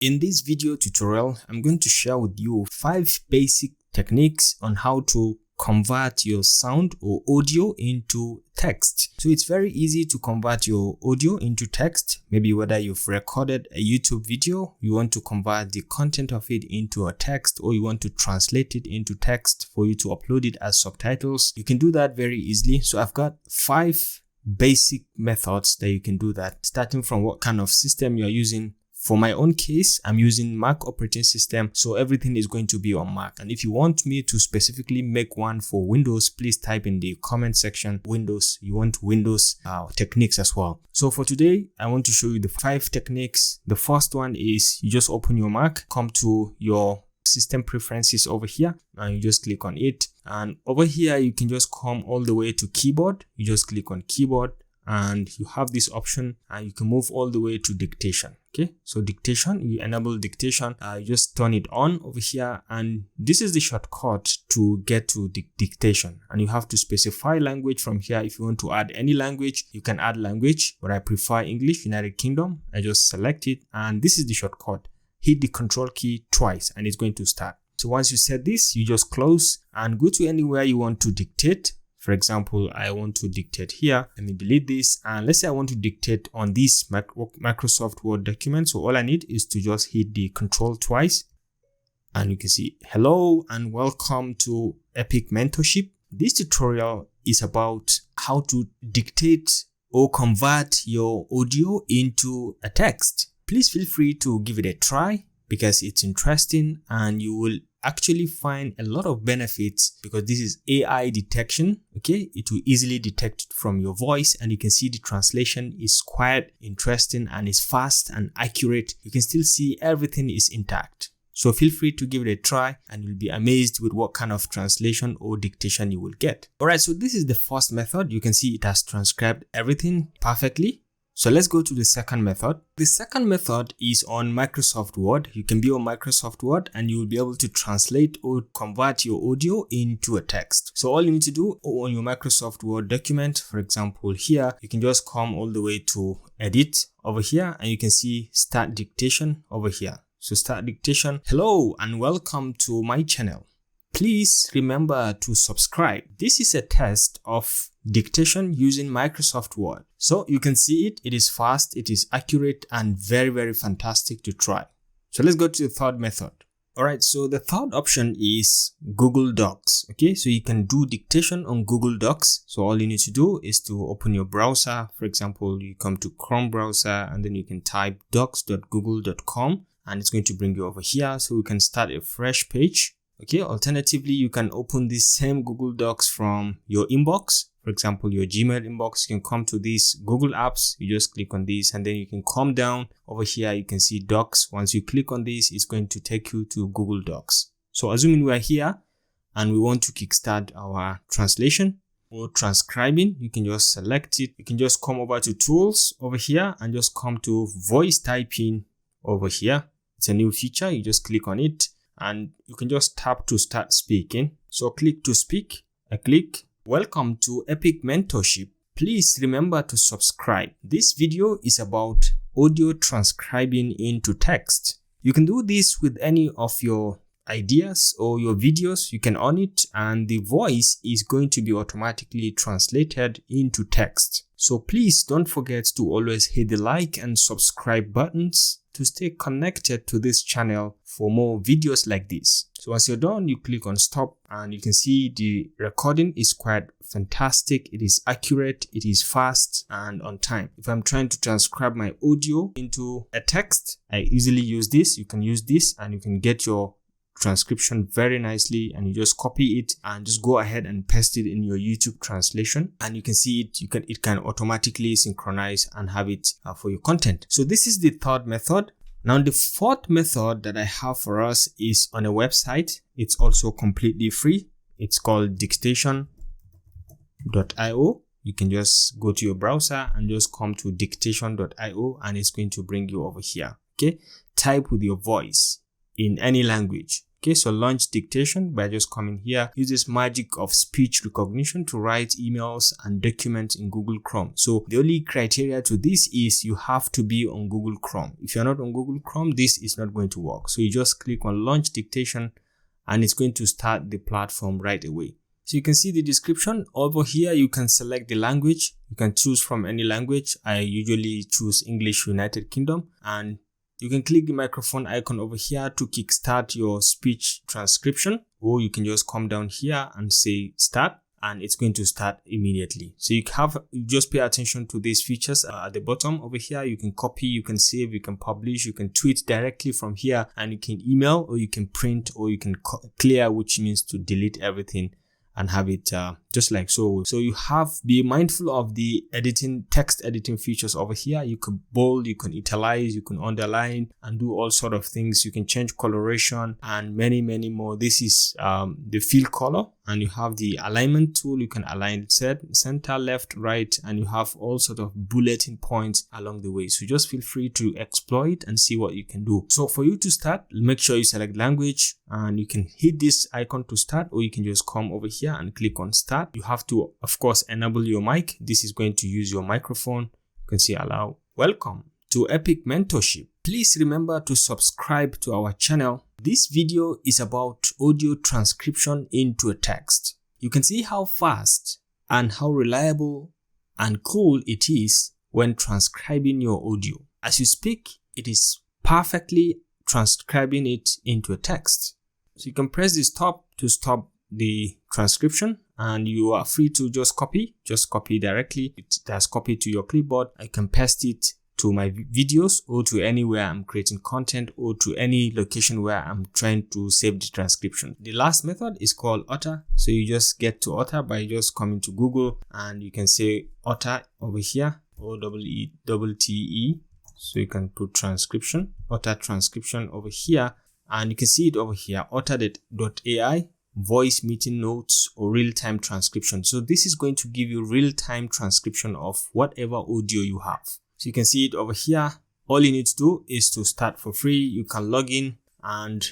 In this video tutorial, I'm going to share with you 5 basic techniques on how to convert your sound or audio into text. So it's very easy to convert your audio into text. Maybe whether you've recorded a YouTube video, you want to convert the content of it into a text, or you want to translate it into text for you to upload it as subtitles. You can do that very easily. So I've got 5 basic methods that you can do that, starting from what kind of system you're using. For my own case, I'm using Mac operating system, so everything is going to be on Mac. And if you want me to specifically make one for Windows, please type in the comment section Windows. You want Windows techniques as well. So for today, I want to show you the 5 techniques. The first one is you just open your Mac, come to your system preferences over here, and you just click on it. And over here, you can just come all the way to keyboard. You just click on keyboard, and you have this option, and you can move all the way to dictation. Okay, so dictation, you enable dictation, you just turn it on over here, and this is the shortcut to get to dictation. And you have to specify language from here. If you want to add any language, you can add language, but I prefer English, United Kingdom. I just select it, and this is the shortcut. Hit the control key twice, and it's going to start. So once you set this, you just close and go to anywhere you want to dictate. For example, I want to dictate here. Let me delete this. And let's say I want to dictate on this Microsoft Word document. So all I need is to just hit the control twice. And you can see, hello and welcome to Epic Mentorship. This tutorial is about how to dictate or convert your audio into a text. Please feel free to give it a try because it's interesting, and you will actually find a lot of benefits because this is AI detection. Okay, it will easily detect it from your voice, and you can see the translation is quite interesting and is fast and accurate. You can still see everything is intact. So feel free to give it a try, and you'll be amazed with what kind of translation or dictation you will get. All right, so this is the first method. You can see it has transcribed everything perfectly. So let's go to the second method. The second method is on Microsoft Word. You can be on Microsoft Word, and you will be able to translate or convert your audio into a text. So all you need to do on your Microsoft Word document, for example, here, you can just come all the way to edit over here, and you can see start dictation over here. So start dictation. Hello and welcome to my channel. Please remember to subscribe. This is a test of dictation using Microsoft Word. So you can see it. It is fast, it is accurate, and very, very fantastic to try. So let's go to the third method. All right, so the third option is Google Docs. Okay, so you can do dictation on Google Docs. So all you need to do is to open your browser. For example, you come to Chrome browser, and then you can type docs.google.com, and it's going to bring you over here. So we can start a fresh page. Okay, alternatively, you can open this same Google Docs from your inbox. For example, your Gmail inbox. You can come to these Google Apps. You just click on this, and then you can come down over here. You can see Docs. Once you click on this, it's going to take you to Google Docs. So assuming we are here and we want to kickstart our translation or transcribing, you can just select it. You can just come over to Tools over here and just come to Voice Typing over here. It's a new feature. You just click on it, and you can just tap to start speaking. So click to speak. I click. Welcome to Epic Mentorship. Please remember to subscribe. This video is about audio transcribing into text. You can do this with any of your ideas or your videos. You can on it, and the voice is going to be automatically translated into text. So please don't forget to always hit the like and subscribe buttons to stay connected to this channel for more videos like this. So once you're done, you click on stop, and you can see the recording is quite fantastic. It is accurate, it is fast, and on time. If I'm trying to transcribe my audio into a text, I easily use this. You can use this, and you can get your transcription very nicely, and you just copy it and just go ahead and paste it in your YouTube translation, and you can see it. It can automatically synchronize and have it for your content. So this is the third method. Now the fourth method that I have for us is on a website. It's also completely free. It's called dictation.io. You can just go to your browser and just come to dictation.io, and it's going to bring you over here. Okay, type with your voice in any language. Okay, so launch dictation by just coming here. Use this magic of speech recognition to write emails and documents in Google Chrome. So the only criteria to this is you have to be on Google Chrome. If you're not on Google Chrome, this is not going to work. So you just click on launch dictation and it's going to start the platform right away. So you can see the description over here. You can select the language. You can choose from any language. I usually choose English United Kingdom, and you can click the microphone icon over here to kickstart your speech transcription, or you can just come down here and say start, and it's going to start immediately. So you just pay attention to these features at the bottom over here. You can copy, you can save, you can publish, you can tweet directly from here, and you can email, or you can print, or you can clear, which means to delete everything and have it just like so. So you be mindful of the text editing features over here. You can bold, you can italize, you can underline and do all sort of things. You can change coloration and many more. This is the fill color, and you have the alignment tool. You can align center, left, right, and you have all sort of bulleting points along the way. So just feel free to explore it and see what you can do. So for you to start, make sure you select language, and you can hit this icon to start, or you can just come over here and click on start. You have to, of course, enable your mic. This is going to use your microphone. You can see allow. Welcome to Epic Mentorship. Please remember to subscribe to our channel. This video is about audio transcription into a text. You can see how fast and how reliable and cool it is when transcribing your audio. As you speak, it is perfectly transcribing it into a text. So you can press the stop to stop the transcription, and you are free to just copy directly. It has copied to your clipboard. I can paste it to my videos, or to anywhere I'm creating content, or to any location where I'm trying to save the transcription. The last method is called Otter. So you just get to Otter by just coming to Google, and you can say Otter over here, OEETTE. So you can put transcription, Otter transcription over here, and you can see it over here, otter.ai, voice meeting notes, or real-time transcription. So this is going to give you real-time transcription of whatever audio you have. So you can see it over here. All you need to do is to start for free. You can log in and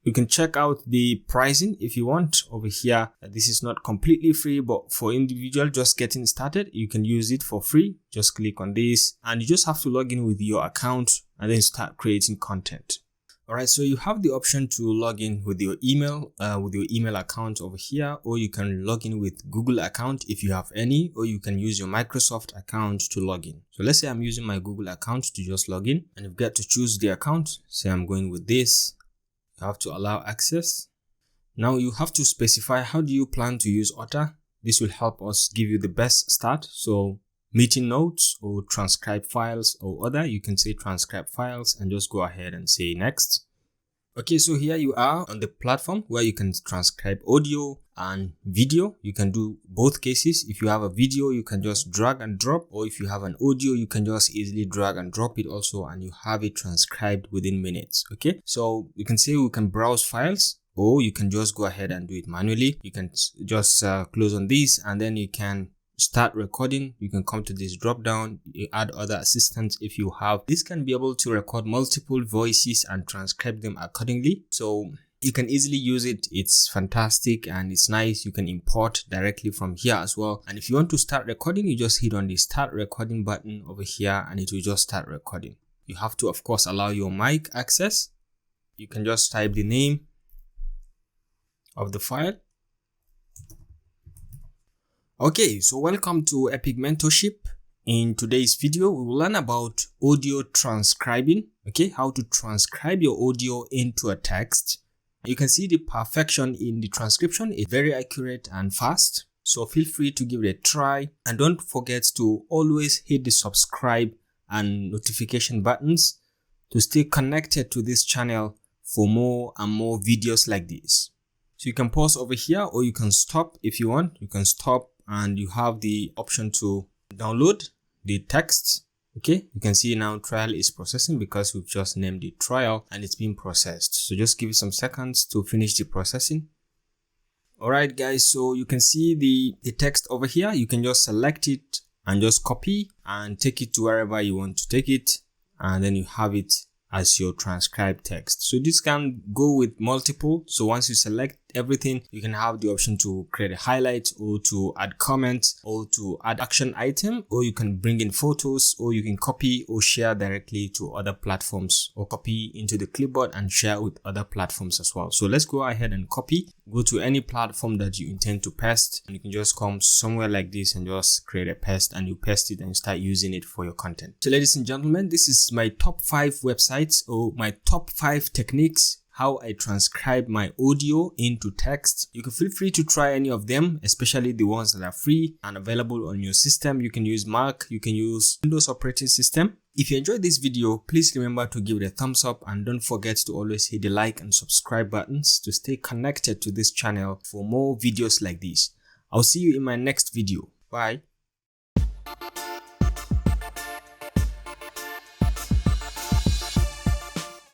you can check out the pricing if you want over here. This is not completely free, but for individual just getting started, you can use it for free. Just click on this, and you just have to log in with your account and then start creating content. Alright, so you have the option to log in with your email account over here, or you can log in with Google account if you have any, or you can use your Microsoft account to log in. So let's say I'm using my Google account to just log in, and you've got to choose the account. Say I'm going with this. You have to allow access. Now you have to specify how do you plan to use Otter. This will help us give you the best start. So meeting notes or transcribe files or other, you can say transcribe files and just go ahead and say next. Okay, so here you are on the platform where you can transcribe audio and video. You can do both cases. If you have a video, you can just drag and drop, or if you have an audio, you can just easily drag and drop it also, and you have it transcribed within minutes. Okay, so you can say we can browse files, or you can just go ahead and do it manually. You can just close on this, and then you can start recording. You can come to this drop down, you add other assistants if you have. This can be able to record multiple voices and transcribe them accordingly. So you can easily use it. It's fantastic and it's nice. You can import directly from here as well. And if you want to start recording, you just hit on the start recording button over here and it will just start recording. You have to, of course, allow your mic access. You can just type the name of the file. Okay, so welcome to Epic Mentorship. In today's video, we will learn about audio transcribing. Okay, how to transcribe your audio into a text. You can see the perfection in the transcription is very accurate and fast. So feel free to give it a try, and don't forget to always hit the subscribe and notification buttons to stay connected to this channel for more and more videos like this. So you can pause over here, or you can stop if you want. You can stop, and you have the option to download the text. Okay, you can see now trial is processing because we've just named it trial and it's being processed. So just give it some seconds to finish the processing. Alright guys, so you can see the text over here. You can just select it and just copy and take it to wherever you want to take it, and then you have it as your transcribed text. So this can go with multiple. So once you select everything, you can have the option to create a highlight, or to add comments, or to add action item, or you can bring in photos, or you can copy or share directly to other platforms, or copy into the clipboard and share with other platforms as well. So let's go ahead and copy. Go to any platform that you intend to paste, and you can just come somewhere like this and just create a paste, and you paste it and start using it for your content. So ladies and gentlemen, this is my top 5 websites, or my top 5 techniques how I transcribe my audio into text. You can feel free to try any of them, especially the ones that are free and available on your system. You can use Mac, you can use Windows operating system. If you enjoyed this video, please remember to give it a thumbs up, and don't forget to always hit the like and subscribe buttons to stay connected to this channel for more videos like this. I'll see you in my next video. Bye.